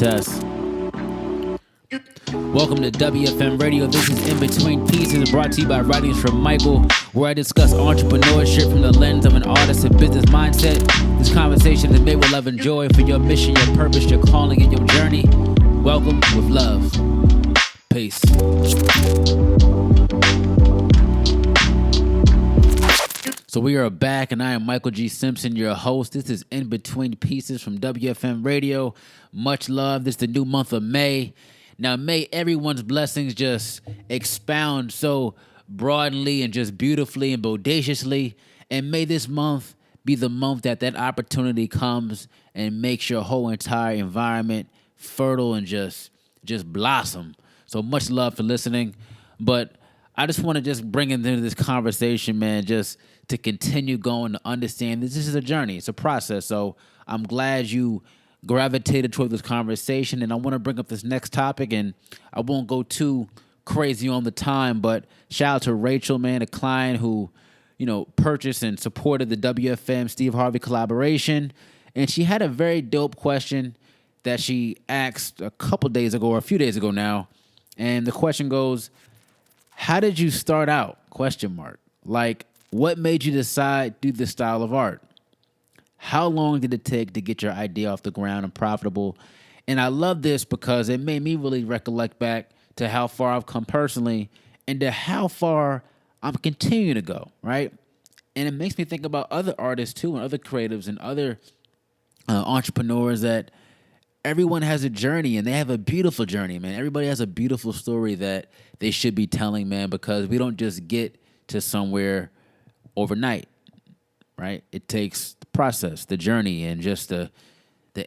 Test. Welcome to WFM Radio. This is In Between Pieces, brought to you by Writings from Michael, where I discuss entrepreneurship from the lens of an artist and business mindset. This conversation is made with love and joy for your mission, your purpose, your calling, and your journey. Welcome with love. Peace. So we are back, and I am Michael G. Simpson, your host. This is In Between Pieces from WFM Radio. Much love. This is the new month of May. Now, may everyone's blessings just expound so broadly and just beautifully and bodaciously. And may this month be the month that opportunity comes and makes your whole entire environment fertile and just blossom. So much love for listening. But I just want to just bring into this conversation, man, just to continue going to understand this is a journey. It's a process. So I'm glad you gravitated toward this conversation, and I want to bring up this next topic, and I won't go too crazy on the time, but shout out to Rachel, man, a client who, purchased and supported the WFM Steve Harvey collaboration, and she had a very dope question that she asked a couple days ago, or a few days ago now, and the question goes, how did you start out? ? Like, what made you decide to do this style of art? How long did it take to get your idea off the ground and profitable? And I love this because it made me really recollect back to how far I've come personally and to how far I'm continuing to go, right? And it makes me think about other artists too and other creatives and other entrepreneurs that everyone has a journey and they have a beautiful journey, man. Everybody has a beautiful story that they should be telling, man, because we don't just get to somewhere overnight, right? It takes the process, the journey, and just the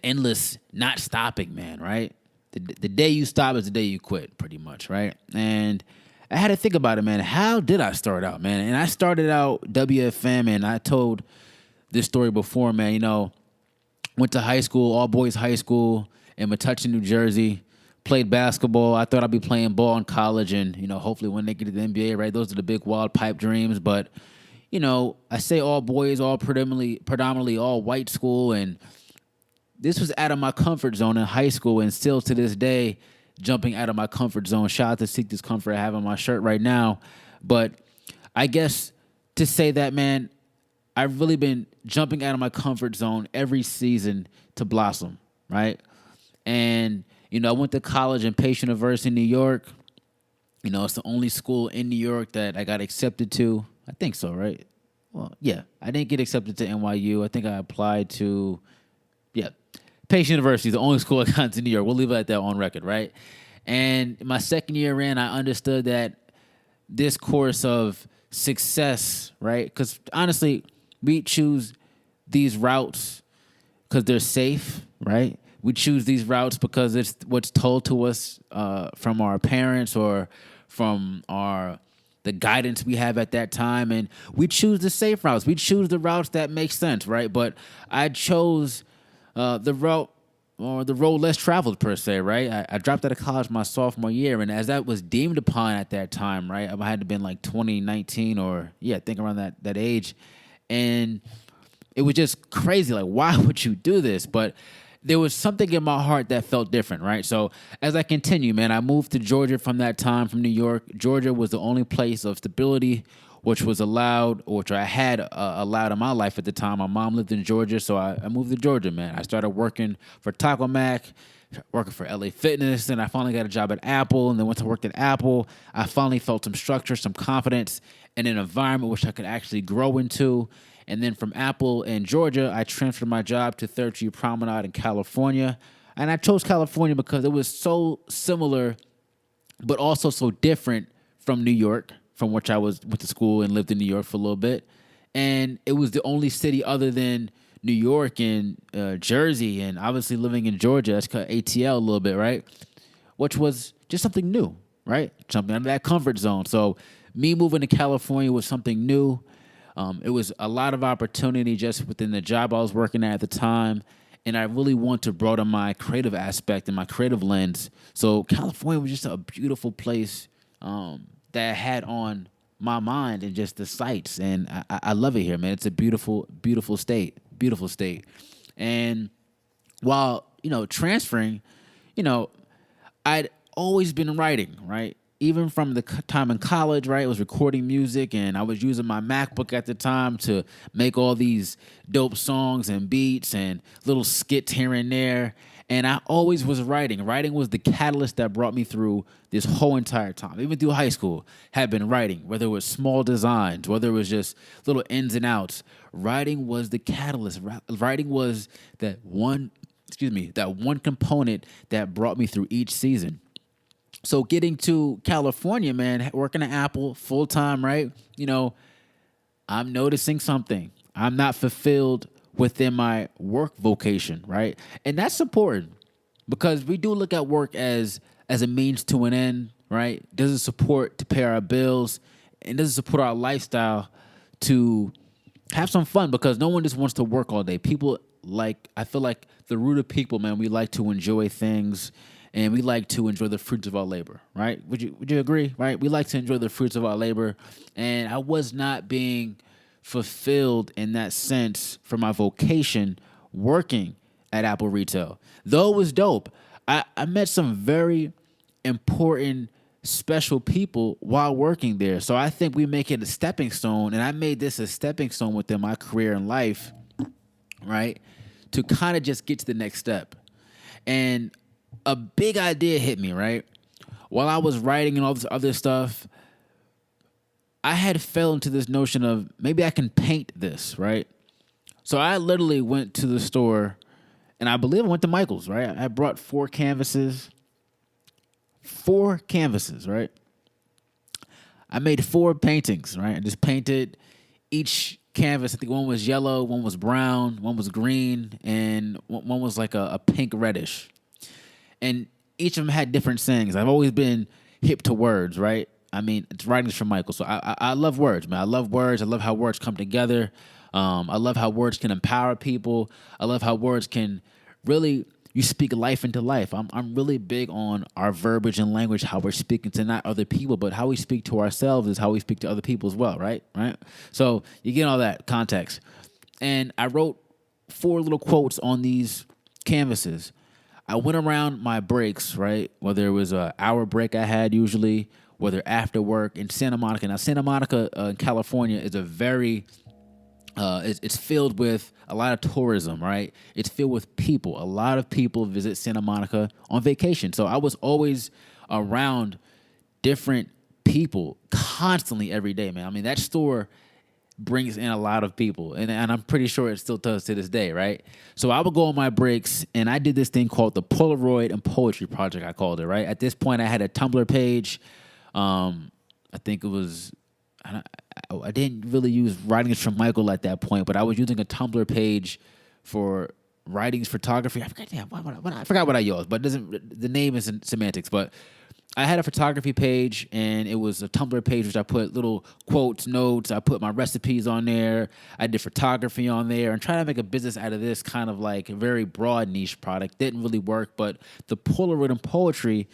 endless not stopping, man, right? The day you stop is the day you quit, pretty much, right? And I had to think about it, man. How did I start out, man? And I started out WFM, and I told this story before, man. Went to high school, all boys high school in Metuchen, New Jersey. Played basketball. I thought I'd be playing ball in college, and hopefully one day get to the NBA, right? Those are the big wild pipe dreams, but. I say all boys, all predominantly all white school, and this was out of my comfort zone in high school, and still to this day, jumping out of my comfort zone. Shout out to Seek This Comfort I have on my shirt right now. But I guess to say that, man, I've really been jumping out of my comfort zone every season to blossom, right? And, I went to college in Pace University, New York. It's the only school in New York that I got accepted to. I think so, right? Well, yeah. I didn't get accepted to NYU. I think I applied to, Pace University is the only school I got to New York. We'll leave it at that on record, right? And my second year in, I understood that this course of success, right? Because honestly, we choose these routes because they're safe, right? We choose these routes because it's what's told to us from our parents or from the guidance we have at that time, and we choose the safe routes. We choose the routes that make sense, right? But I chose the route or the road less traveled, per se, right? I dropped out of college my sophomore year, and as that was deemed upon at that time, right, I had to been like 2019 or, I think around that age, and it was just crazy. Like, why would you do this? But there was something in my heart that felt different, right? So as I continue, man, I moved to Georgia from that time, from New York. Georgia was the only place of stability which I had allowed in my life at the time. My mom lived in Georgia, so I moved to Georgia, man. I started working for Taco Mac, working for LA Fitness, and I finally got a job at Apple, and then once I worked at Apple, I finally felt some structure, some confidence, and an environment which I could actually grow into. And then from Apple in Georgia, I transferred my job to Third Street Promenade in California. And I chose California because it was so similar, but also so different from New York, from which I went to school and lived in New York for a little bit. And it was the only city other than New York and Jersey, and obviously living in Georgia, that's called ATL a little bit, right? Which was just something new, right? Jumping out of that comfort zone. So me moving to California was something new. It was a lot of opportunity just within the job I was working at the time, and I really want to broaden my creative aspect and my creative lens. So California was just a beautiful place that had on my mind and just the sights, and I love it here, man. It's a beautiful, beautiful state, And while, transferring, you know, I'd always been writing, right? Even from the time in college, right? I was recording music and I was using my MacBook at the time to make all these dope songs and beats and little skits here and there. And I always was writing. Writing was the catalyst that brought me through this whole entire time. Even through high school, had been writing, whether it was small designs, whether it was just little ins and outs. Writing was the catalyst. Writing was that one component that brought me through each season. So getting to California, man, working at Apple full time, right? I'm noticing something. I'm not fulfilled within my work vocation, right? And that's important because we do look at work as a means to an end, right? Doesn't support to pay our bills and doesn't support our lifestyle to have some fun because no one just wants to work all day. I feel like the root of people, man, we like to enjoy things and we like to enjoy the fruits of our labor, right? Would you agree, right? We like to enjoy the fruits of our labor, and I was not being fulfilled in that sense for my vocation working at Apple Retail. Though it was dope, I met some very important, special people while working there. So I think we make it a stepping stone, and I made this a stepping stone within my career and life, right? To kind of just get to the next step. And a big idea hit me, right? While I was writing and all this other stuff, I had fell into this notion of maybe I can paint this, right? So I literally went to the store, and I believe I went to Michael's, right? I brought 4 canvases. 4 canvases, right? I made 4 paintings, right? I just painted each canvas. I think one was yellow, one was brown, one was green, and one was like a pink reddish. And each of them had different sayings. I've always been hip to words, right? I mean, it's writings from Michael. So I love words, man. I love words. I love how words come together. I love how words can empower people. I love how words can really, you speak life into life. I'm really big on our verbiage and language, how we're speaking to not other people, but how we speak to ourselves is how we speak to other people as well, right? Right? So you get all that context. And I wrote 4 little quotes on these canvases. I went around my breaks, right? Whether it was an hour break I had usually, whether after work in Santa Monica. Now, Santa Monica in California is a very, it's filled with a lot of tourism, right? It's filled with people. A lot of people visit Santa Monica on vacation. So I was always around different people constantly every day, man. I mean, that store brings in a lot of people, and I'm pretty sure it still does to this day, right? So I would go on my breaks, and I did this thing called the Polaroid and Poetry Project, I called it, right? At this point, I had a Tumblr page. I think it was, I didn't really use Writings from Michael at that point, but I was using a Tumblr page for writings photography. I forgot what I used, but the name isn't semantics, but I had a photography page, and it was a Tumblr page which I put little quotes, notes. I put my recipes on there. I did photography on there and trying to make a business out of this kind of like very broad niche product. Didn't really work, but the Polaroid and poetry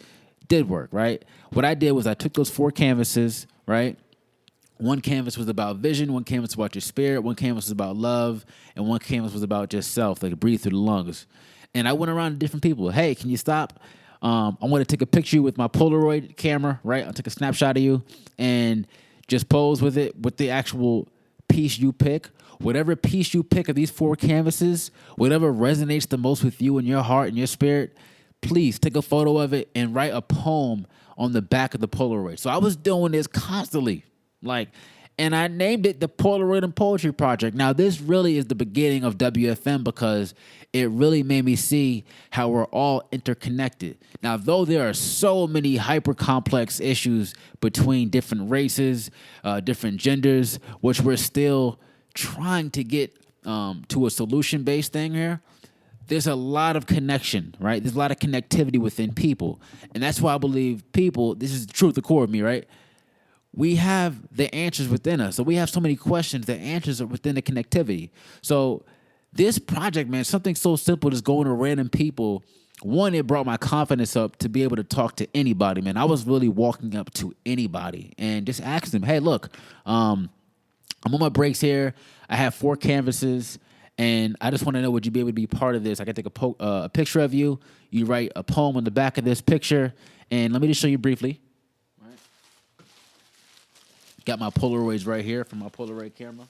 did work, right? What I did was I took those 4 canvases, right? One canvas was about vision, one canvas was about your spirit, one canvas was about love, and one canvas was about just self, like breathe through the lungs. And I went around to different people. Hey, can you stop? I want to take a picture with my Polaroid camera, right? I'll take a snapshot of you and just pose with it with the actual piece you pick. Whatever piece you pick of these 4 canvases, whatever resonates the most with you in your heart and your spirit, please take a photo of it and write a poem on the back of the Polaroid. So I was doing this constantly, and I named it the Polaroid and Poetry Project. Now, this really is the beginning of WFM because it really made me see how we're all interconnected. Now, though there are so many hyper-complex issues between different races, different genders, which we're still trying to get to a solution-based thing here, there's a lot of connection, right? There's a lot of connectivity within people. And that's why I believe people, this is the truth, the core of me, right? We have the answers within us. So we have so many questions. The answers are within the connectivity. So this project, man, something so simple as going to random people. One, it brought my confidence up to be able to talk to anybody, man. I was really walking up to anybody and just asking them, hey, look, I'm on my breaks here. I have 4 canvases, And I just want to know, would you be able to be part of this? I can take a picture of you. You write a poem on the back of this picture. And let me just show you briefly. Right. Got my Polaroids right here from my Polaroid camera.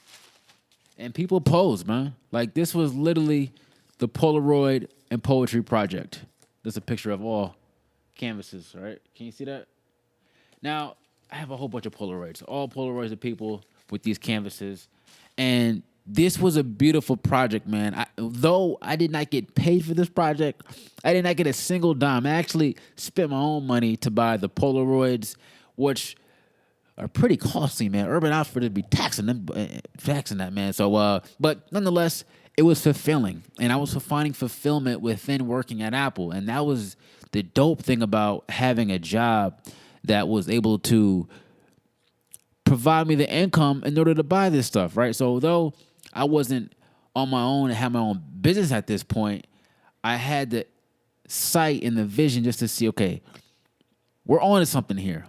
And people pose, man. Like, this was literally the Polaroid and Poetry Project. There's a picture of all canvases, right? Can you see that? Now, I have a whole bunch of Polaroids. All Polaroids of people with these canvases. And this was a beautiful project, man. Though I did not get paid for this project, I did not get a single dime. I actually spent my own money to buy the Polaroids, which are pretty costly, man. Urban Outfitters be taxing that, man. So, but nonetheless, it was fulfilling, and I was finding fulfillment within working at Apple, and that was the dope thing about having a job that was able to provide me the income in order to buy this stuff, right? So, although I wasn't on my own and had my own business at this point, I had the sight and the vision just to see, okay, we're on to something here.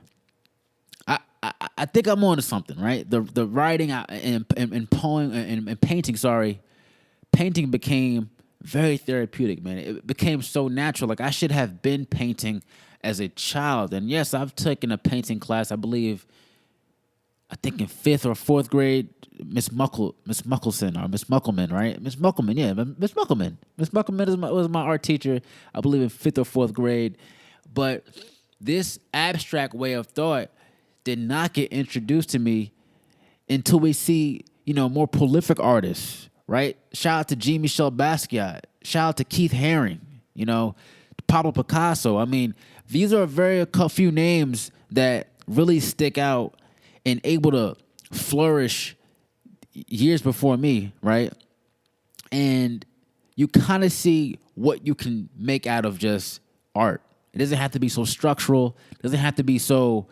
I think I'm on to something, right? The writing and poem and painting, painting became very therapeutic, man. It became so natural. Like, I should have been painting as a child. And yes, I've taken a painting class, I think in 5th or 4th grade, Miss Muckelson or Miss Muckelman, right? Miss Muckelman, yeah, Miss Muckelman. Miss Muckelman was my art teacher, I believe in 5th or 4th grade. But this abstract way of thought did not get introduced to me until we see, more prolific artists, right? Shout out to Jean-Michel Basquiat. Shout out to Keith Haring, Pablo Picasso. I mean, these are a few names that really stick out and able to flourish years before me, right? And you kind of see what you can make out of just art. It doesn't have to be so structural. It doesn't have to be so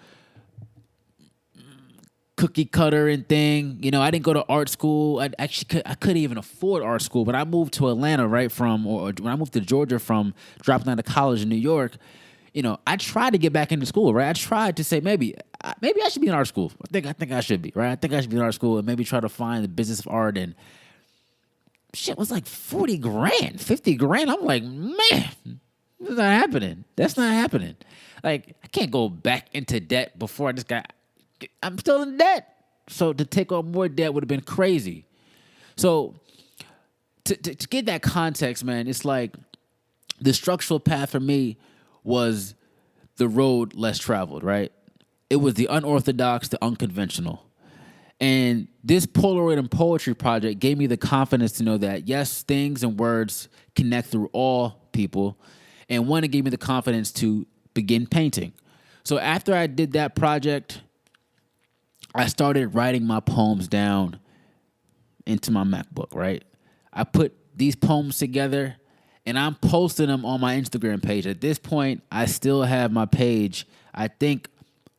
cookie cutter and thing. I didn't go to art school. I couldn't even afford art school, but I moved to Atlanta or when I moved to Georgia from dropping out of college in New York, I tried to get back into school, right? I tried to say maybe I should be in art school. I think I should be, right? I think I should be in art school and maybe try to find the business of art, and shit was like 40 grand, 50 grand. I'm like, man, that's not happening. That's not happening. Like, I can't go back into debt before I'm still in debt. So to take on more debt would have been crazy. So to get that context, man, it's like the structural path for me was the road less traveled, right? It was the unorthodox, the unconventional. And this Polaroid and Poetry Project gave me the confidence to know that, yes, things and words connect through all people. And one, it gave me the confidence to begin painting. So after I did that project, I started writing my poems down into my MacBook, right? I put these poems together, and I'm posting them on my Instagram page. At this point, I still have my page, I think,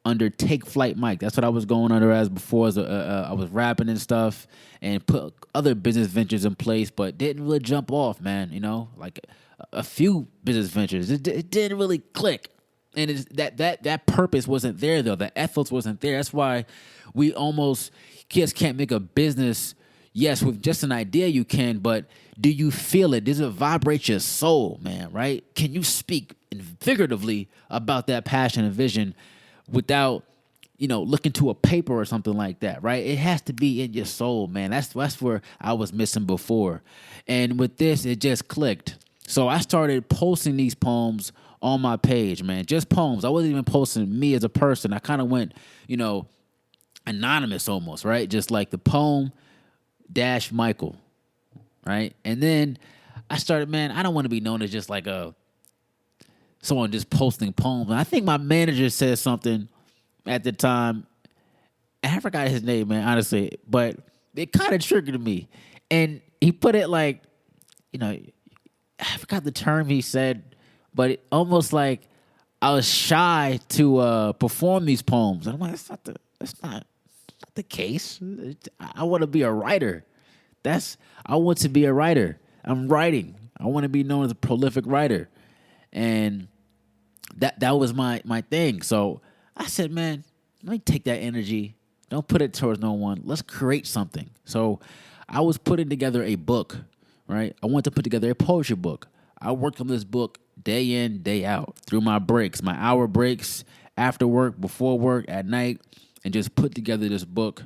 under Take Flight Mike. That's what I was going under as before. I was rapping and stuff and put other business ventures in place, but didn't really jump off, man. Like a few business ventures. It didn't really click. And that purpose wasn't there, though. The ethics wasn't there. That's why we almost just can't make a business. Yes, with just an idea you can, but do you feel it? Does it vibrate your soul, man, right? Can you speak figuratively about that passion and vision without, looking to a paper or something like that, right? It has to be in your soul, man. That's where I was missing before. And with this, it just clicked. So I started posting these poems on my page, man. Just poems. I wasn't even posting me as a person. I kind of went, anonymous almost, right? Just like the poem - Michael, right? And then I started, man, I don't want to be known as just like someone just posting poems. And I think my manager said something at the time, and I forgot his name, man, honestly, but it kind of triggered me. And he put it like, I forgot the term he said, but it almost like I was shy to perform these poems. And I'm like, that's not the case. I want to be a writer. I want to be a writer. I'm writing. I want to be known as a prolific writer. And that was my thing. So I said, man, let me take that energy. Don't put it towards no one. Let's create something. So I was putting together a book, right? I wanted to put together a poetry book. I worked on this book day in, day out, through my breaks, my hour breaks, after work, before work, at night, and just put together this book.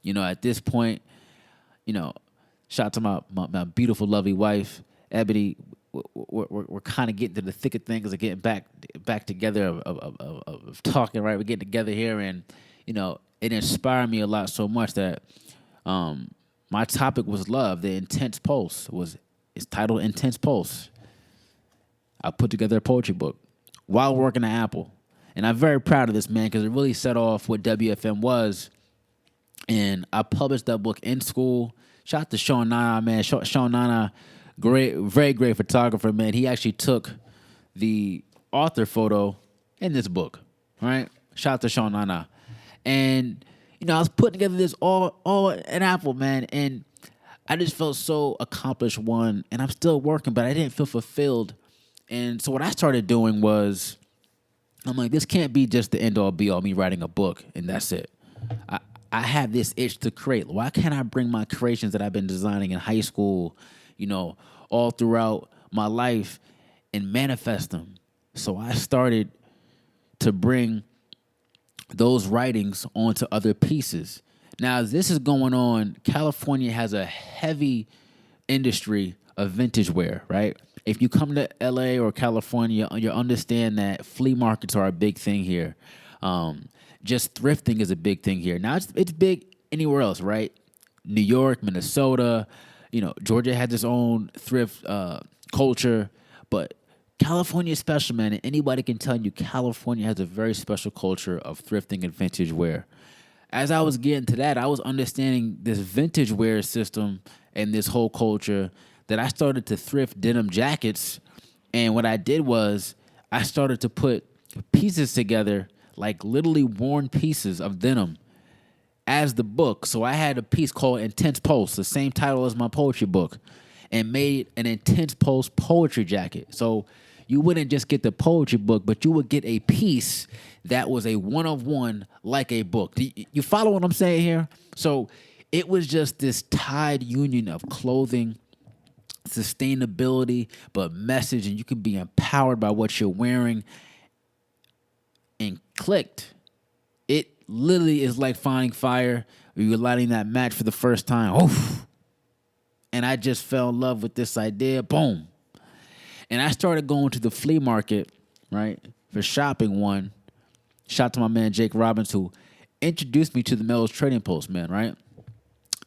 At this point, shout out to my beautiful, lovely wife, Ebony. We're kind of getting to the thick of things of getting back together, of talking, right? We're getting together here, and, it inspired me a lot, so much that my topic was love. The Intense Pulse it's titled Intense Pulse. I put together a poetry book while working at Apple. And I'm very proud of this, man, because it really set off what WFM was. And I published that book in school. Shout out to Sean Nana, man. Sean Nana, very great photographer, man. He actually took the author photo in this book, right? Shout out to Sean Nana. And, I was putting together this all in Apple, man. And I just felt so accomplished, one. And I'm still working, but I didn't feel fulfilled. And so what I started doing was, I'm like, this can't be just the end-all, be-all, me writing a book, and that's it. I have this itch to create. Why can't I bring my creations that I've been designing in high school, all throughout my life, and manifest them? So I started to bring those writings onto other pieces. Now, as this is going on, California has a heavy industry of vintage wear, right? If you come to LA or California, you understand that flea markets are a big thing here. Just thrifting is a big thing here. Now, it's big anywhere else, right? New York, Minnesota, Georgia has its own thrift culture. But California is special, man. And anybody can tell you California has a very special culture of thrifting and vintage wear. As I was getting to that, I was understanding this vintage wear system and this whole culture, that I started to thrift denim jackets. And what I did was I started to put pieces together, like literally worn pieces of denim, as the book. So I had a piece called Intense Pulse, the same title as my poetry book, and made an Intense Pulse poetry jacket. So you wouldn't just get the poetry book, but you would get a piece that was a one-of-one, like a book. Do you follow what I'm saying here? So it was just this tied union of clothing, sustainability, but message, and you can be empowered by what you're wearing. And clicked. It literally is like finding fire, or you're lighting that match for the first time. Oof. And I just fell in love with this idea. Boom. And I started going to the flea market, right, for shopping one. Shout out to my man Jake Robbins, who introduced me to the Melrose Trading Post, man, right?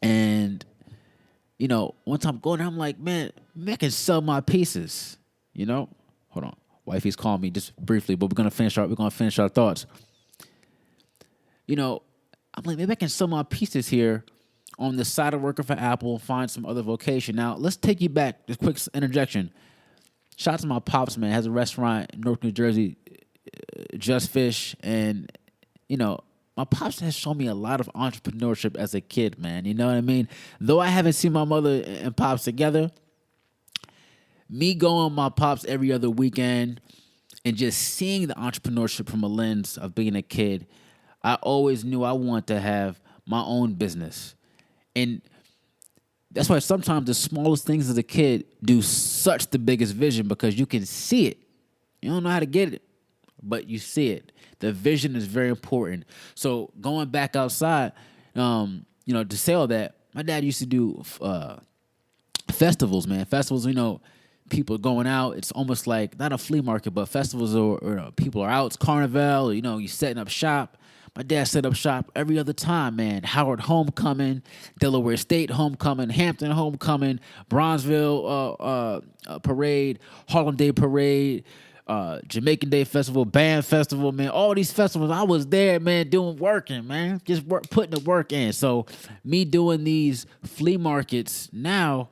And one time going there, I'm like, man, I can sell my pieces. Hold on, wifey's calling me just briefly, but we're gonna finish our thoughts. I'm like, maybe I can sell my pieces here on the side of working for Apple, find some other vocation. Now, let's take you back. Just quick interjection. Shout out to my pops, man. Has a restaurant in Newark, New Jersey, Just Fish, and my pops has shown me a lot of entrepreneurship as a kid, man. You know what I mean? Though I haven't seen my mother and pops together, me going with my pops every other weekend and just seeing the entrepreneurship from a lens of being a kid, I always knew I wanted to have my own business. And that's why sometimes the smallest things as a kid do such the biggest vision, because you can see it. You don't know how to get it, but you see it. The vision is very important. So going back outside, to say all that, my dad used to do festivals, man. Festivals, people going out. It's almost like not a flea market, but festivals or people are out. It's carnival. You setting up shop. My dad set up shop every other time, man. Howard Homecoming, Delaware State Homecoming, Hampton Homecoming, Bronzeville Parade, Harlem Day Parade, Jamaican Day Festival, Band Festival, man. All these festivals, I was there, man, working, man. Just putting the work in. So me doing these flea markets now,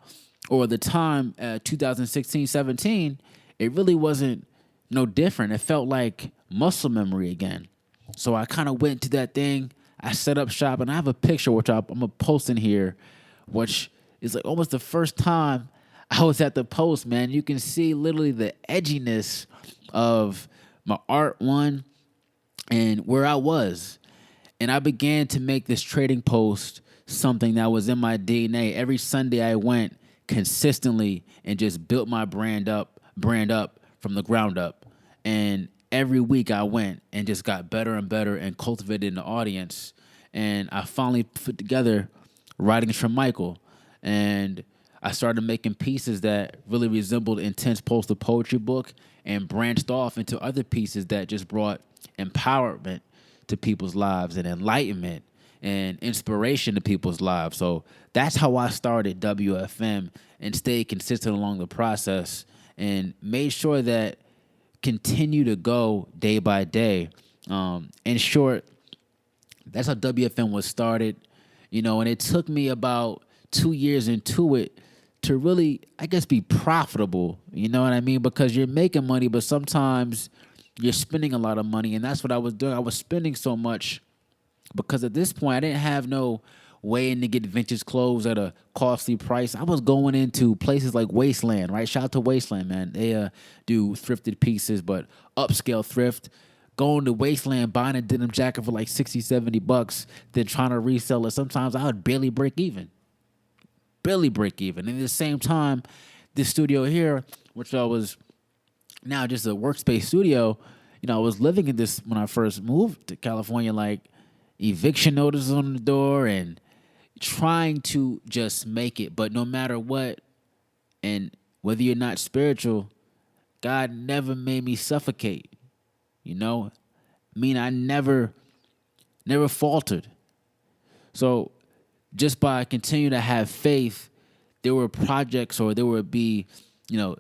or the time 2016, 17, it really wasn't no different. It felt like muscle memory again. So I kind of went to that thing. I set up shop, and I have a picture, which I'm going to post in here, which is like almost the first time I was at the post, man. You can see literally the edginess of my art, one, and where I was. And I began to make this trading post something that was in my DNA. Every Sunday I went consistently and just built my brand up from the ground up. And every week I went and just got better and better and cultivated an audience. And I finally put together Writings from Michael. And I started making pieces that really resembled Intense Postal Poetry book and branched off into other pieces that just brought empowerment to people's lives and enlightenment and inspiration to people's lives. So that's how I started WFM and stayed consistent along the process and made sure that continue to go day by day. In short, that's how WFM was started, and it took me about 2 years into it to really, I guess, be profitable. You know what I mean? Because you're making money, but sometimes you're spending a lot of money, and that's what I was doing. I was spending so much because at this point, I didn't have no way in to get vintage clothes at a costly price. I was going into places like Wasteland, right? Shout out to Wasteland, man. They do thrifted pieces, but upscale thrift. Going to Wasteland, buying a denim jacket for like $60-$70, then trying to resell it. Sometimes I would barely break even. And at the same time, this studio here, which I was now just a workspace studio, I was living in this when I first moved to California, like eviction notices on the door and trying to just make it. But no matter what, and whether you're not spiritual, God never made me suffocate. I never faltered. So just by continuing to have faith, there were projects or there would be,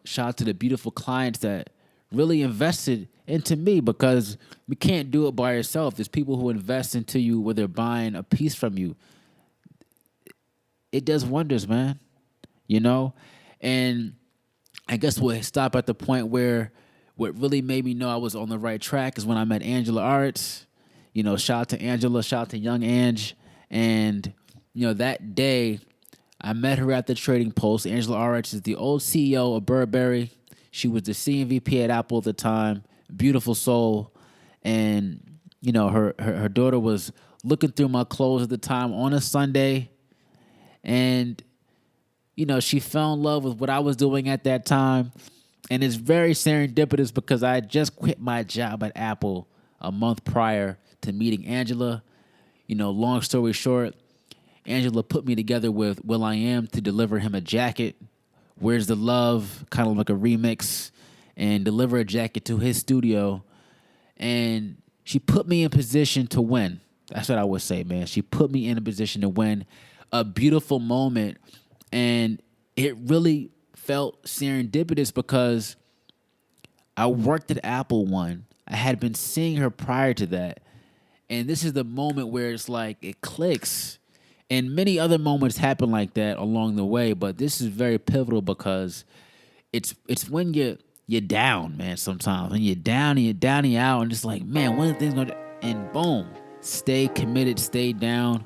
shout out to the beautiful clients that really invested into me, because we can't do it by yourself. There's people who invest into you where they're buying a piece from you. It does wonders, man, And I guess we'll stop at the point where what really made me know I was on the right track is when I met Angela Arts. Shout out to Angela, shout out to Young Ange. And, that day I met her at the Trading Post. Angela Arts is the old CEO of Burberry. She was the CVP at Apple at the time. Beautiful soul. And, her daughter was looking through my clothes at the time on a Sunday. And, she fell in love with what I was doing at that time. And it's very serendipitous because I had just quit my job at Apple a month prior to meeting Angela. Long story short, Angela put me together with will.i.am to deliver him a jacket. Where's the Love, kind of like a remix, and deliver a jacket to his studio. And she put me in position to win. That's what I would say, man. She put me in a position to win. A beautiful moment. And it really felt serendipitous because I worked at Apple One. I had been seeing her prior to that. And this is the moment where it's like it clicks. And many other moments happen like that along the way, but this is very pivotal because it's when you're down, man, sometimes. When you're down and you're out and it's like, man, one of the things going to, and boom, stay committed, stay down,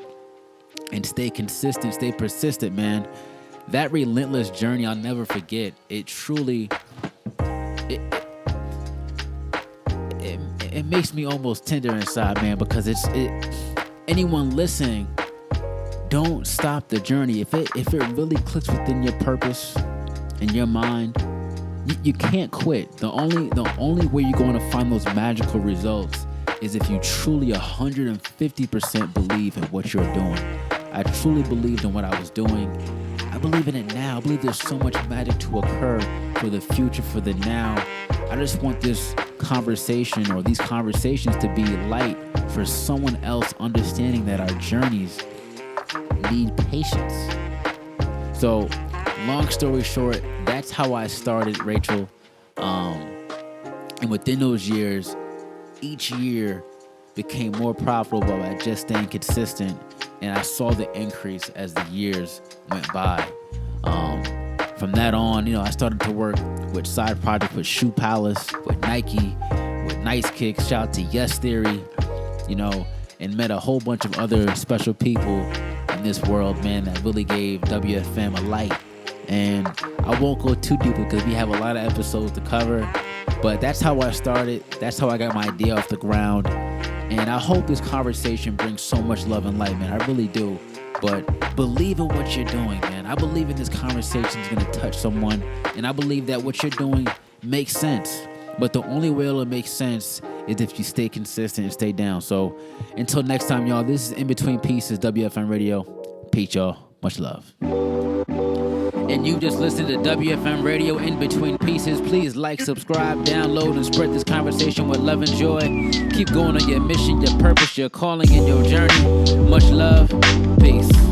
and stay consistent, stay persistent, man. That relentless journey I'll never forget. It truly, it makes me almost tender inside, man, because anyone listening, don't stop the journey. If it really clicks within your purpose and your mind, you can't quit. The only way you're going to find those magical results is if you truly 150% believe in what you're doing. I truly believed in what I was doing. I believe in it now. I believe there's so much magic to occur for the future, for the now. I just want this conversation or these conversations to be light for someone else understanding that our journeys need patience. So, long story short, that's how I started, Rachel. And within those years, each year became more profitable by just staying consistent. And I saw the increase as the years went by. From that on, I started to work with side projects with Shoe Palace, with Nike, with Nice Kicks. Shout out to Yes Theory, and met a whole bunch of other special people in this world, man, that really gave WFM a light. And I won't go too deep because we have a lot of episodes to cover. But that's how I started. That's how I got my idea off the ground. And I hope this conversation brings so much love and light, man. I really do. But believe in what you're doing, man. I believe in this conversation is going to touch someone. And I believe that what you're doing makes sense. But the only way it'll make sense is if you stay consistent and stay down. So until next time, y'all, this is In Between Pieces, WFM Radio. Peace, y'all. Much love. And you just listened to WFM Radio In Between Pieces. Please like, subscribe, download, and spread this conversation with love and joy. Keep going on your mission, your purpose, your calling, and your journey. Much love. Peace.